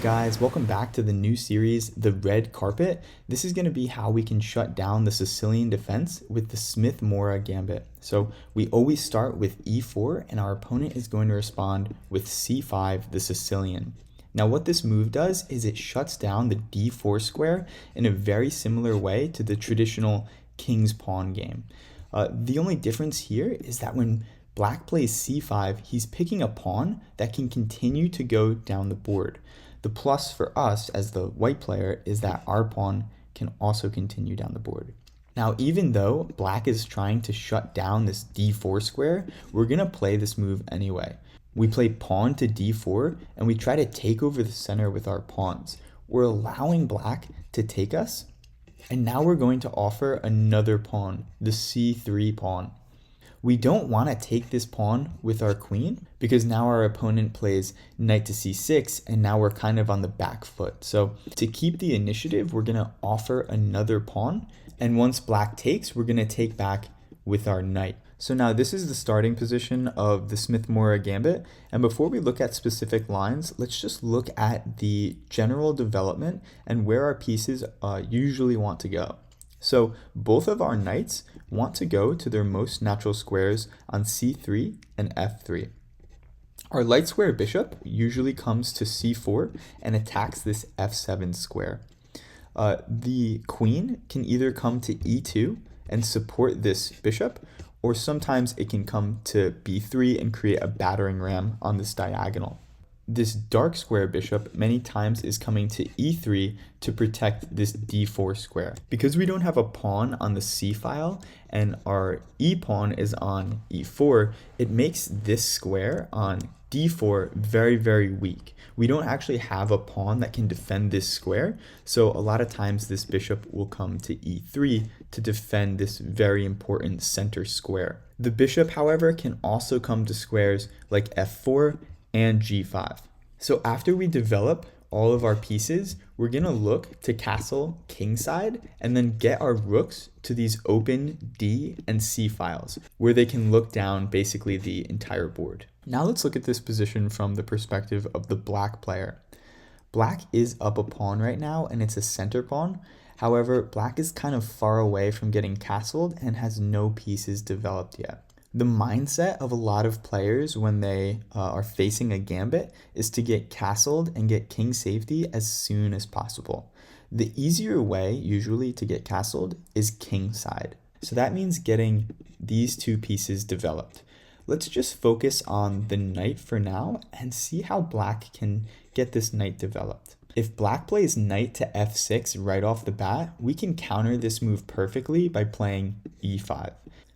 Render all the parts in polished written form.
guys, welcome back to the new series, The Red Carpet. This is going to be how we can shut down the Sicilian defense with the Smith Morra Gambit. So we always start with e4 and our opponent is going to respond with c5, the Sicilian. Now what this move does is it shuts down the d4 square in a very similar way to the traditional king's pawn game. The only difference here is that when Black plays c5, he's picking a pawn that can continue to go down the board. The plus for us as the white player is that our pawn can also continue down the board. Now, even though Black is trying to shut down this d4 square, we're going to play this move anyway. We play pawn to d4 and we try to take over the center with our pawns. We're allowing Black to take us, and now we're going to offer another pawn, the c3 pawn. We don't want to take this pawn with our queen because now our opponent plays knight to c6 and now we're kind of on the back foot. So to keep the initiative, we're going to offer another pawn, and once Black takes, we're going to take back with our knight. So now this is the starting position of the Smith Morra Gambit, and before we look at specific lines, let's just look at the general development and where our pieces usually want to go. So both of our knights want to go to their most natural squares on c3 and f3. Our light square bishop usually comes to c4 and attacks this f7 square. The queen can either come to e2 and support this bishop, or sometimes it can come to b3 and create a battering ram on this diagonal. This dark square bishop many times is coming to e3 to protect this d4 square. Because we don't have a pawn on the c file and our e pawn is on e4, it makes this square on d4 very, very weak. We don't actually have a pawn that can defend this square, so a lot of times this bishop will come to e3 to defend this very important center square. The bishop, however, can also come to squares like f4 and g5. So after we develop all of our pieces, we're going to look to castle kingside and then get our rooks to these open D and C files where they can look down basically the entire board. Now let's look at this position from the perspective of the Black player. Black is up a pawn right now and it's a center pawn. However, Black is kind of far away from getting castled and has no pieces developed yet. The mindset of a lot of players when they are facing a gambit is to get castled and get king safety as soon as possible. The easier way usually to get castled is kingside. So that means getting these two pieces developed. Let's just focus on the knight for now and see how Black can get this knight developed. If Black plays knight to f6 right off the bat, we can counter this move perfectly by playing e5.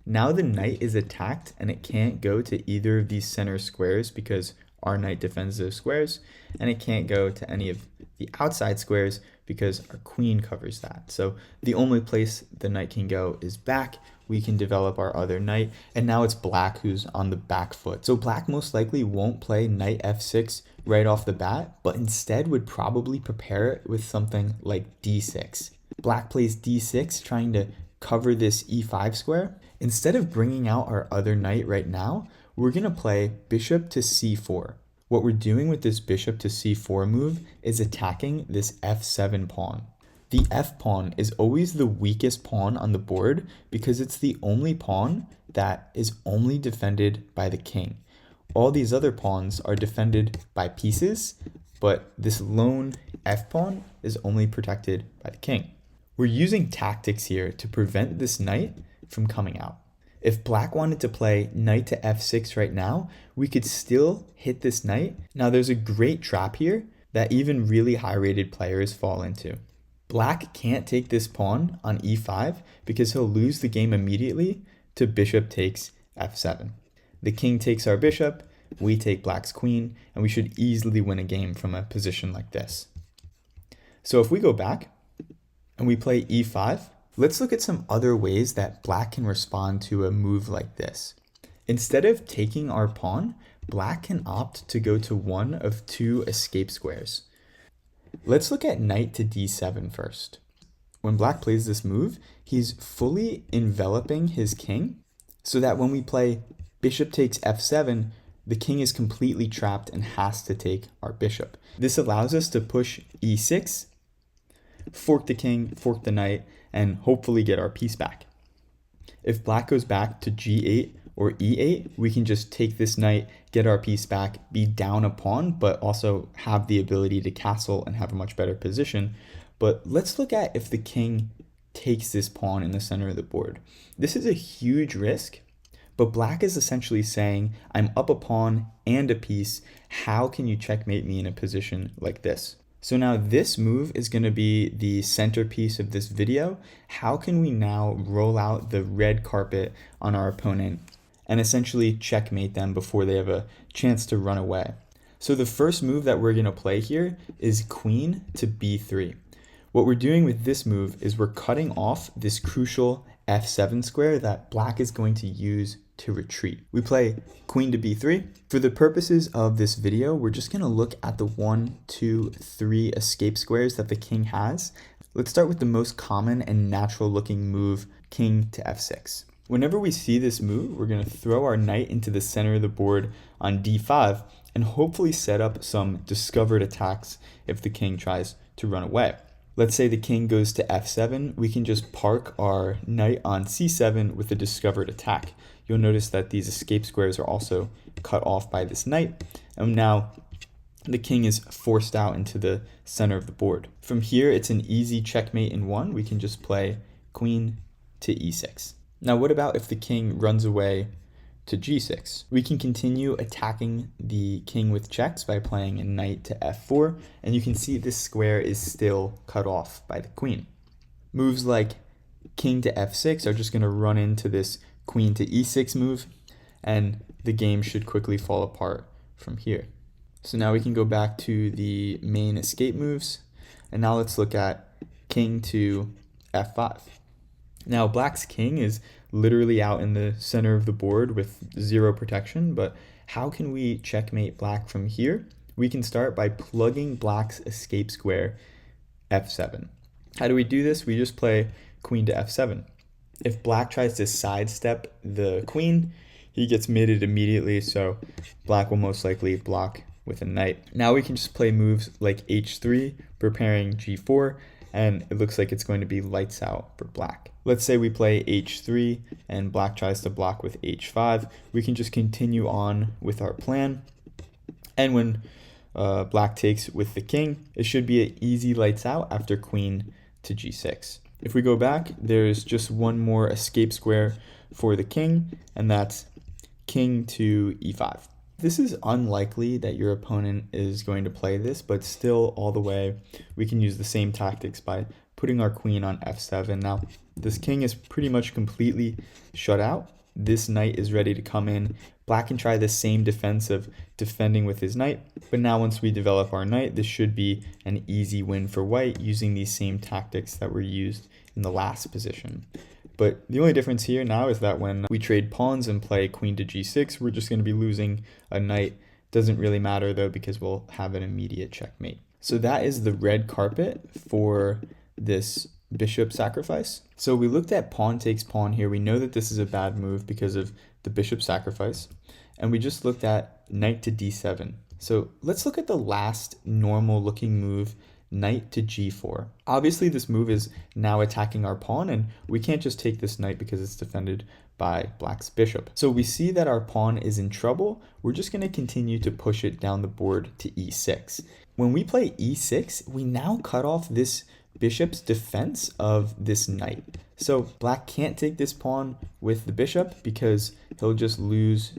Now the knight is attacked and it can't go to either of these center squares because our knight defends those squares, and it can't go to any of the outside squares because our queen covers that. So the only place the knight can go is back. We can develop our other knight, and now it's Black who's on the back foot. So Black most likely won't play knight f6 right off the bat, but instead would probably prepare it with something like d6. Black plays d6 trying to cover this e5 square. Instead of bringing out our other knight right now, we're going to play bishop to c4. What we're doing with this bishop to c4 move is attacking this f7 pawn. The f pawn is always the weakest pawn on the board because it's the only pawn that is only defended by the king. All these other pawns are defended by pieces, but this lone f pawn is only protected by the king. We're using tactics here to prevent this knight from coming out. If Black wanted to play knight to f6 right now, we could still hit this knight. Now there's a great trap here that even really high-rated players fall into. Black can't take this pawn on e5 because he'll lose the game immediately to bishop takes f7. The king takes our bishop, we take Black's queen, and we should easily win a game from a position like this. So if we go back and we play e5, let's look at some other ways that Black can respond to a move like this. Instead of taking our pawn, Black can opt to go to one of two escape squares. Let's look at knight to d7 first. When Black plays this move, he's fully enveloping his king so that when we play bishop takes f7, the king is completely trapped and has to take our bishop. This allows us to push e6, fork the king, fork the knight, and hopefully get our piece back. If black goes back to g8 or e8, we can just take this knight, get our piece back, be down a pawn, but also have the ability to castle and have a much better position. But let's look at if the king takes this pawn in the center of the board. This is a huge risk, but black is essentially saying, I'm up a pawn and a piece. How can you checkmate me in a position like this? So now this move is going to be the centerpiece of this video. How can we now roll out the red carpet on our opponent and essentially checkmate them before they have a chance to run away? So the first move that we're going to play here is queen to b3. What we're doing with this move is we're cutting off this crucial f7 square that black is going to use to retreat. We play queen to b3. For the purposes of this video, we're just going to look at the 1, 2, 3 escape squares that the king has. Let's start with the most common and natural looking move, king to f6. Whenever we see this move, we're going to throw our knight into the center of the board on d5 and hopefully set up some discovered attacks if the king tries to run away. Let's say the king goes to f7, we can just park our knight on c7 with a discovered attack. You'll notice that these escape squares are also cut off by this knight, and now the king is forced out into the center of the board. From here, it's an easy checkmate in one. We can just play queen to e6. Now, what about if the king runs away to g6? We can continue attacking the king with checks by playing a knight to f4, and you can see this square is still cut off by the queen. Moves like king to f6 are just going to run into this queen to e6 move, and the game should quickly fall apart from here. So now we can go back to the main escape moves, and now let's look at king to f5. Now black's king is literally out in the center of the board with zero protection, but how can we checkmate black from here? We can start by plugging black's escape square f7. How do we do this? We just play queen to f7. If black tries to sidestep the queen, he gets mated immediately, so black will most likely block with a knight. Now we can just play moves like h3, preparing g4, and it looks like it's going to be lights out for black. Let's say we play h3 and black tries to block with h5. We can just continue on with our plan, and when black takes with the king, it should be an easy lights out after queen to g6. If we go back, there's just one more escape square for the king, and that's king to e5. This is unlikely that your opponent is going to play this, but still all the way, we can use the same tactics by putting our queen on f7. Now, this king is pretty much completely shut out. This knight is ready to come in. Black can try the same defense of defending with his knight, but now once we develop our knight, this should be an easy win for white using these same tactics that were used in the last position. But the only difference here now is that when we trade pawns and play queen to g6, we're just going to be losing a knight. Doesn't really matter though, because we'll have an immediate checkmate. So that is the red carpet for this bishop sacrifice. So we looked at pawn takes pawn here. We know that this is a bad move because of the bishop sacrifice. And we just looked at knight to d7. So let's look at the last normal looking move, knight to g4. Obviously this move is now attacking our pawn, and we can't just take this knight because it's defended by black's bishop. So we see that our pawn is in trouble. We're just going to continue to push it down the board to e6. When we play e6, we now cut off this bishop's defense of this knight. So black can't take this pawn with the bishop because he'll just lose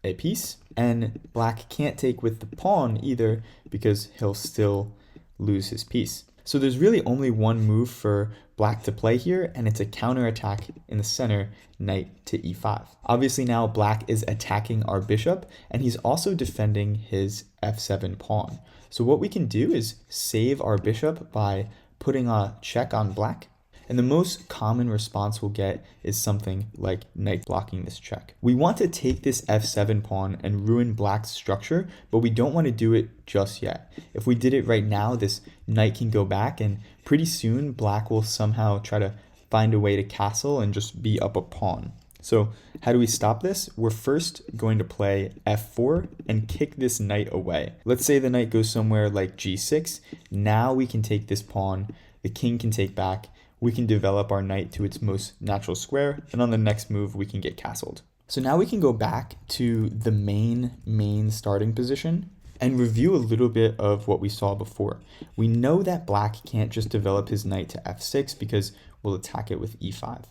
a piece, and black can't take with the pawn either because he'll still lose his piece. So there's really only one move for black to play here, and it's a counterattack in the center, knight to e5. Obviously now black is attacking our bishop, and he's also defending his f7 pawn. So what we can do is save our bishop by putting a check on black, and the most common response we'll get is something like knight blocking this check. We want to take this f7 pawn and ruin black's structure, but we don't want to do it just yet. If we did it right now, this knight can go back, and pretty soon black will somehow try to find a way to castle and just be up a pawn. So how do we stop this? We're first going to play f4 and kick this knight away. Let's say the knight goes somewhere like g6. Now we can take this pawn, the king can take back, we can develop our knight to its most natural square, and on the next move we can get castled. So now we can go back to the main starting position and review a little bit of what we saw before. We know that black can't just develop his knight to f6 because we'll attack it with e5,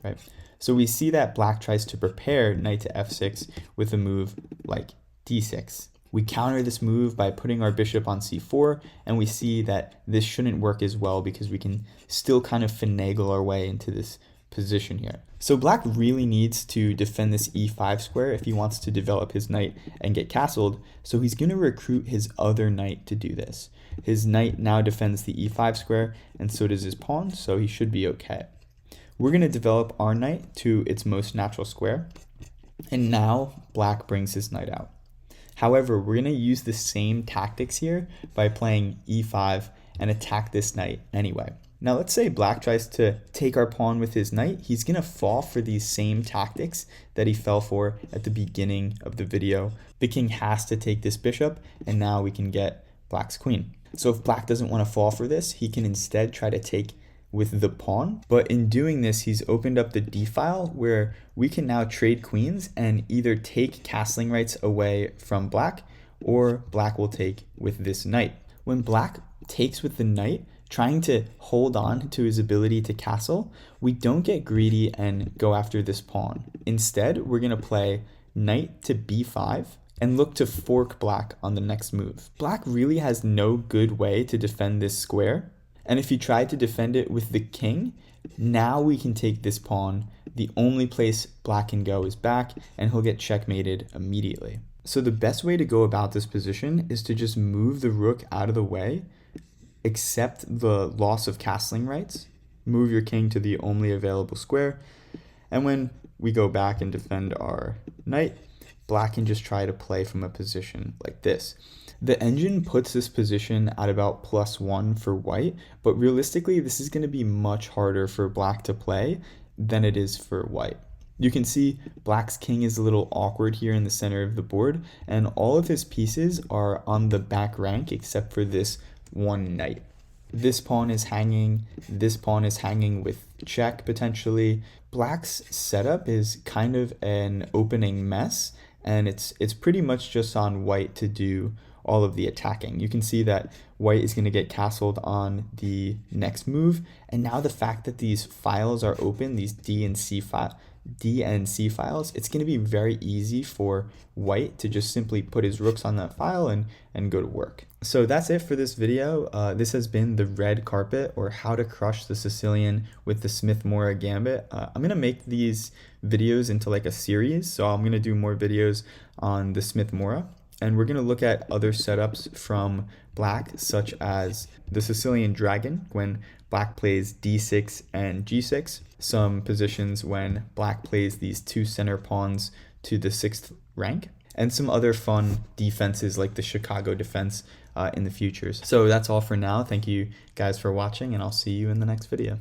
right? So we see that black tries to prepare knight to f6 with a move like d6. We counter this move by putting our bishop on c4, and we see that this shouldn't work as well because we can still kind of finagle our way into this position here. So black really needs to defend this e5 square if he wants to develop his knight and get castled, so he's going to recruit his other knight to do this. His knight now defends the e5 square, and so does his pawn, so he should be okay. We're going to develop our knight to its most natural square, and now black brings his knight out. However, we're going to use the same tactics here by playing e5 and attack this knight anyway. Now let's say black tries to take our pawn with his knight. He's going to fall for these same tactics that he fell for at the beginning of the video. The king has to take this bishop, and now we can get black's queen. So if black doesn't want to fall for this, he can instead try to take with the pawn, but in doing this he's opened up the d file where we can now trade queens and either take castling rights away from black, or black will take with this knight. When black takes with the knight, trying to hold on to his ability to castle, we don't get greedy and go after this pawn. Instead, we're going to play knight to b5 and look to fork black on the next move. Black really has no good way to defend this square, and if he tried to defend it with the king, now we can take this pawn. The only place black can go is back, and he'll get checkmated immediately. So the best way to go about this position is to just move the rook out of the way, accept the loss of castling rights, move your king to the only available square, and when we go back and defend our knight, black can just try to play from a position like this. The engine puts this position at about +1 for white, but realistically this is going to be much harder for black to play than it is for white. You can see black's king is a little awkward here in the center of the board, and all of his pieces are on the back rank except for this one knight. This pawn is hanging with check potentially. Black's setup is kind of an opening mess, and it's pretty much just on white to do all of the attacking. You can see that white is going to get castled on the next move, and now the fact that these files are open, these D and C files, it's going to be very easy for white to just simply put his rooks on that file and go to work. So that's it for this video. This has been the red carpet, or how to crush the Sicilian with the Smith Morra Gambit. I'm going to make these videos into like a series, so I'm going to do more videos on the Smith Morra. And we're going to look at other setups from black, such as the Sicilian dragon, when black plays d6 and g6. Some positions when black plays these two center pawns to the 6th rank. And some other fun defenses like the Chicago defense in the futures. So that's all for now. Thank you guys for watching, and I'll see you in the next video.